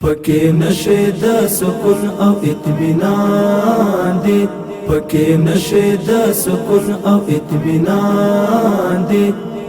پکې نشه د سکون او اطمینان دی، پکې نشه د سکون او اطمینان دی،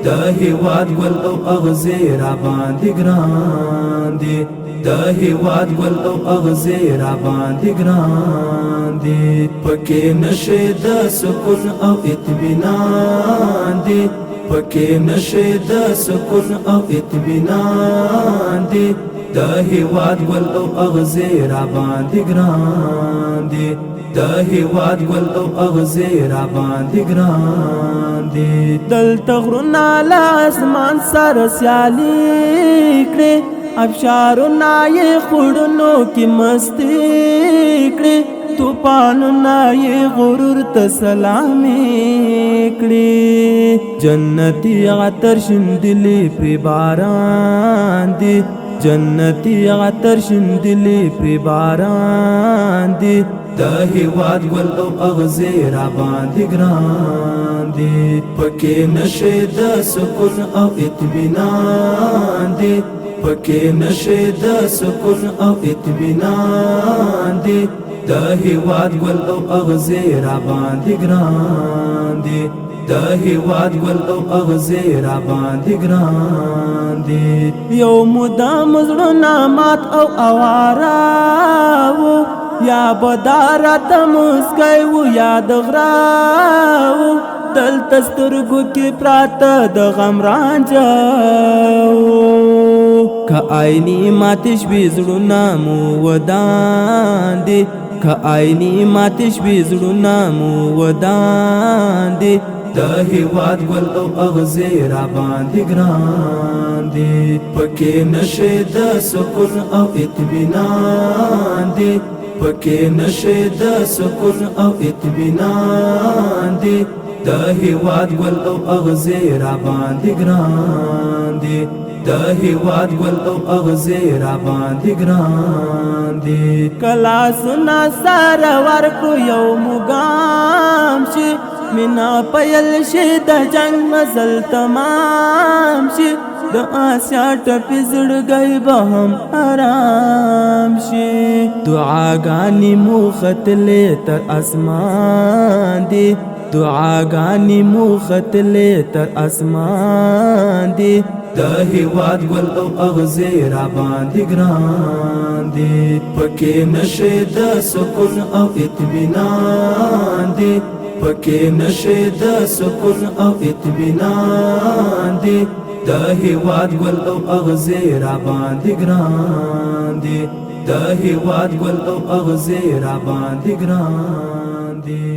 د هیواد ګل او اغزی را باندې ګران دی، د هیواد ګل او اغزی را باندې ګران دی، پکې نشه د سکون او اطمینان دی، پکې نشه د سکون او اطمینان دی، د هیواد ګل او اغزی را باندې ګران دی، د هیواد ګل او اغزی را باندې ګران دی. دلته غرونه له اسمان سره سیالي کړې، ابشارونه یې خوړونو کې مستي کړې، طوفانونه یې غرور ته سلامي کړې، جنتي عطر شیندلې پرې باران دی، جنتی عطر شیندلې پرې باران دی، د هیواد ګل او اغزی را باندې ګران دی، پکې نشه د سکون او اطمینان دی، پکې نشه د سکون او اطمینان دی، د هیواد ګل او اغزی را باندې ګران دی، د هیواد ګل او اغزی را باندې ګران دی. یو مدام زړونه مات او اواره وو، یا بدارت مسکی وو یا د غره وو، دلته سترګو کې پراته د غم رانجه وو، که آینې ماتې شوې زړونه مو ودان دي، که آینې ماتې شوې زړونه مو ودان دي، د هیواد ګل او اغزی را باندې ګران دی، پکې نشه د سکون او اطمینان دی، پکې نشه د سکون او اطمینان دی، د هیواد ګل او اغزی را باندې ګران دی، د هیواد ګل او اغزی را باندې ګران دی. کلا سنا سره ورکو یو مقام شي، مینا پیل شي د جنگ مزل تمام شي، د آسیا ټپي زړګی به هم آرام شي، دعاګانې مو ختلې تر اسمان دي، دعاګانې مو ختلې تر اسمان دي، د هیواد ګل او اغزی را باندې ګران دی، پکې نشه د سکون او اطمینان دی، پکې نشه د سکون او اطمینان دی، د هیواد ګل او اغزی را باندې ګران دی، د هیواد ګل او اغزی را باندې ګران دی.